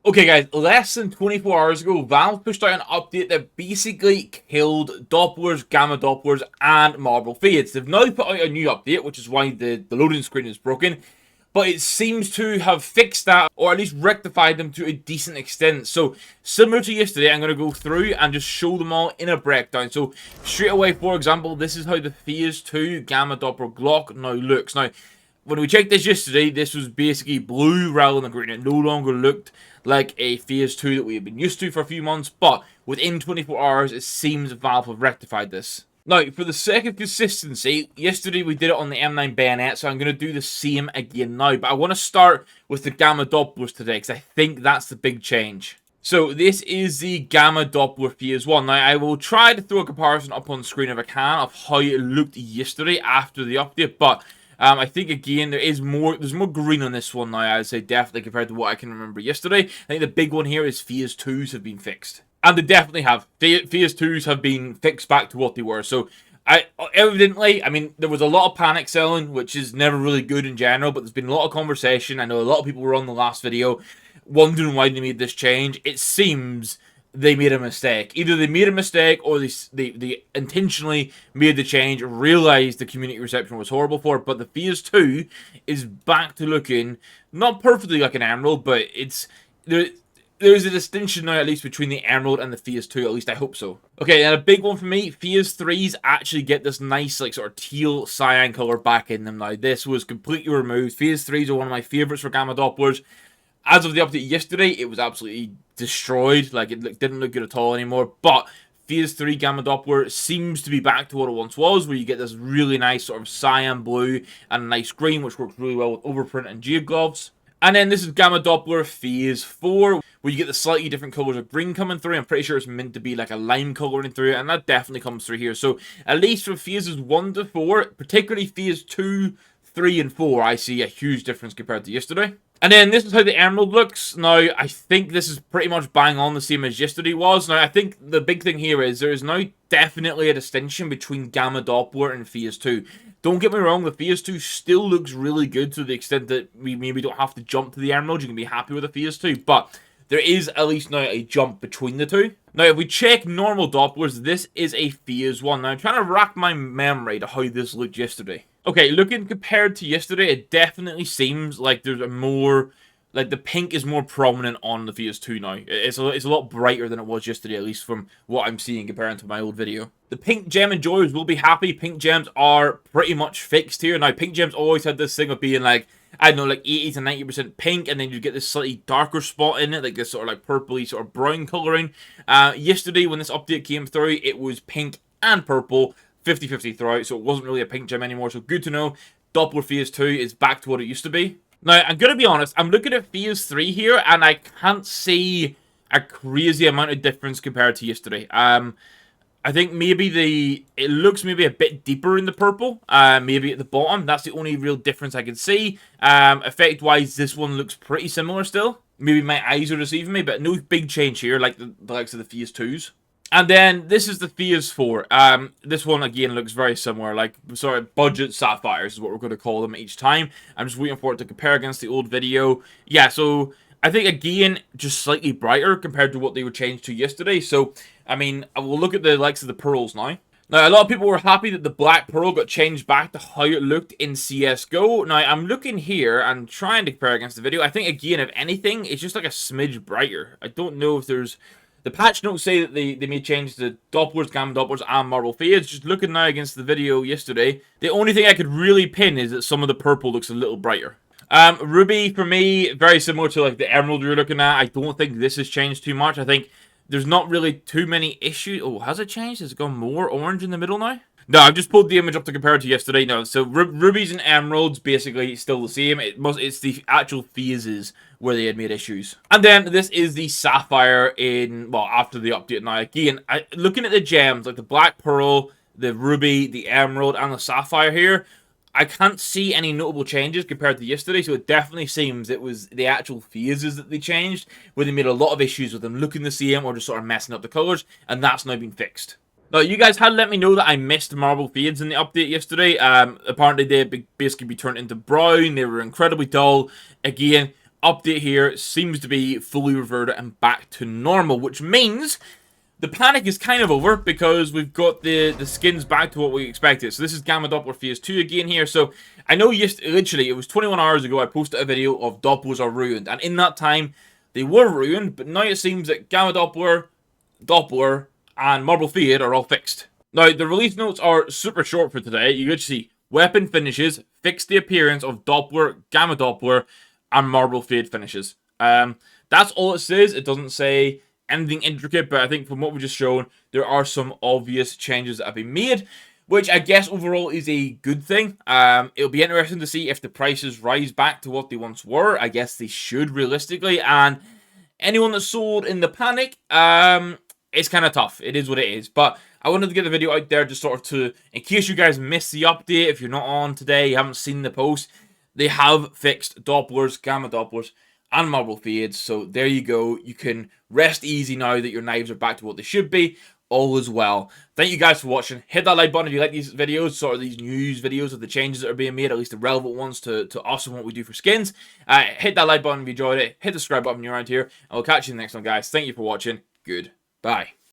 Okay guys, less than 24 hours ago, Valve pushed out an update that basically killed Dopplers, Gamma Dopplers, and Marble Fades. They've now put out a new update, which is why the loading screen is broken, but it seems to have fixed that, or at least rectified them to a decent extent. So, similar to yesterday, I'm going to go through and just show them all in a breakdown. So, straight away, for example, this is how the Phase 2 Gamma Doppler Glock now looks. Now, when we checked this yesterday, this was basically blue rather than green. It no longer looked like a Phase 2 that we have been used to for a few months, but within 24 hours, it seems Valve have rectified this. Now, for the sake of consistency, yesterday we did it on the M9 bayonet, so I'm going to do the same again now, but I want to start with the Gamma Dopplers today, because I think that's the big change. So, this is the Gamma Doppler Phase 1. Now, I will try to throw a comparison up on the screen if I can of how it looked yesterday after the update, but I think, again, there's more green on this one now, I'd say, definitely, compared to what I can remember yesterday. I think the big one here is Phase 2s have been fixed. And they definitely have. Phase 2s have been fixed back to what they were. So, evidently, I mean, there was a lot of panic selling, which is never really good in general, but there's been a lot of conversation. I know a lot of people were on the last video wondering why they made this change. It seems they made a mistake. Either they made a mistake or they intentionally made the change, realized the community reception was horrible for it, but the Phase 2 is back to looking not perfectly like an Emerald, but it's there's a distinction now, at least, between the Emerald and the Phase 2, at least I hope so. Okay, and a big one for me, Phase 3s actually get this nice, like, sort of teal cyan color back in them now. This was completely removed. Phase 3s are one of my favorites for Gamma Dopplers. As of the update yesterday, it was absolutely destroyed. Like, it didn't look good at all anymore. But Phase 3 Gamma Doppler seems to be back to what it once was, where you get this really nice sort of cyan blue and a nice green, which works really well with overprint and jade gloves. And then this is Gamma Doppler Phase 4, where you get the slightly different colors of green coming through. I'm pretty sure it's meant to be like a lime coloring through it, and that definitely comes through here. So, at least for Phases 1 to 4, particularly Phase 2, 3, and 4, I see a huge difference compared to yesterday. And then this is how the Emerald looks. Now, I think this is pretty much bang on the same as yesterday was. Now, I think the big thing here is there is now definitely a distinction between Gamma Doppler and Phase 2. Don't get me wrong, the Phase 2 still looks really good to the extent that we maybe don't have to jump to the Emerald. You can be happy with the Phase 2, but there is at least now a jump between the two. Now, if we check normal Dopplers, this is a Phase 1. Now, I'm trying to rack my memory to how this looked yesterday. Okay, looking compared to yesterday, it definitely seems like there's a more, like the pink is more prominent on the Phase 2 now. It's a lot brighter than it was yesterday, at least from what I'm seeing comparing to my old video. The pink gem enjoyers will be happy. Pink gems are pretty much fixed here. Now, pink gems always had this thing of being like, I don't know, like 80 to 90% pink, and then you get this slightly darker spot in it, like this sort of like purpley sort of brown coloring. Yesterday, when this update came through, it was pink and purple, 50-50 throughout, so it wasn't really a pink gem anymore, so good to know. Doppler Phase 2 is back to what it used to be. Now, I'm going to be honest, I'm looking at Phase 3 here, and I can't see a crazy amount of difference compared to yesterday. I think maybe it looks maybe a bit deeper in the purple, maybe at the bottom. That's the only real difference I can see. Effect-wise, this one looks pretty similar still. Maybe my eyes are deceiving me, but no big change here, like the likes of the Phase 2s. And then this is the Phase 4. This one again looks very similar, like sort of budget sapphires is what we're going to call them each time. I'm just waiting for it to compare against the old video. Yeah, so I think again just slightly brighter compared to what they were changed to yesterday. So I mean, we'll look at the likes of the pearls now. Now, a lot of people were happy that the black pearl got changed back to how it looked in CSGO. Now, I'm looking here and trying to compare against the video. I think, again, if anything, it's just like a smidge brighter. I don't know if there's... The patch notes say that they made changes to Dopplers, Gamma Dopplers, and Marble Fades. Just looking now against the video yesterday, the only thing I could really pin is that some of the purple looks a little brighter. Ruby, for me, very similar to like the Emerald you're looking at. I don't think this has changed too much. I think there's not really too many issues. Oh, has it changed? Has it gone more orange in the middle now? No, I've just pulled the image up to compare it to yesterday. No, so rubies and emeralds basically it's the same. It's the actual phases where they had made issues. And then this is the sapphire in, well, after the update now. Again, looking at the gems, like the black pearl, the ruby, the emerald, and the sapphire here, I can't see any notable changes compared to yesterday, so it definitely seems it was the actual phases that they changed, where they made a lot of issues with them looking the same or just sort of messing up the colors, and that's now been fixed. Now, you guys had let me know that I missed Marble Fades in the update yesterday. Apparently, they basically be turned into brown. They were incredibly dull. Again, update here seems to be fully reverted and back to normal, which means the panic is kind of over because we've got the skins back to what we expected. So this is Gamma Doppler Phase 2 again here. So I know literally it was 21 hours ago I posted a video of Dopplers are ruined. And in that time, they were ruined. But now it seems that Gamma Doppler, Doppler, and Marble Fade are all fixed. Now, the release notes are super short for today. You literally see weapon finishes, fix the appearance of Doppler, Gamma Doppler, and Marble Fade finishes. That's all it says. It doesn't say anything intricate, but I think from what we've just shown, there are some obvious changes that have been made, which I guess overall is a good thing. It'll be interesting to see if the prices rise back to what they once were. I guess they should realistically, and anyone that's sold in the panic, it's kind of tough. It is what it is, but I wanted to get the video out there just sort of to, in case you guys missed the update, if you're not on today, you haven't seen the post, they have fixed Dopplers, Gamma Dopplers, and Marble Fades. So there you go. You can rest easy now that your knives are back to what they should be. All is well. Thank you guys for watching. Hit that like button if you like these videos, sort of these news videos of the changes that are being made, at least the relevant ones to us and what we do for skins. Hit that like button if you enjoyed it. Hit the subscribe button if you're around here. And we'll catch you in the next one, guys. Thank you for watching. Goodbye.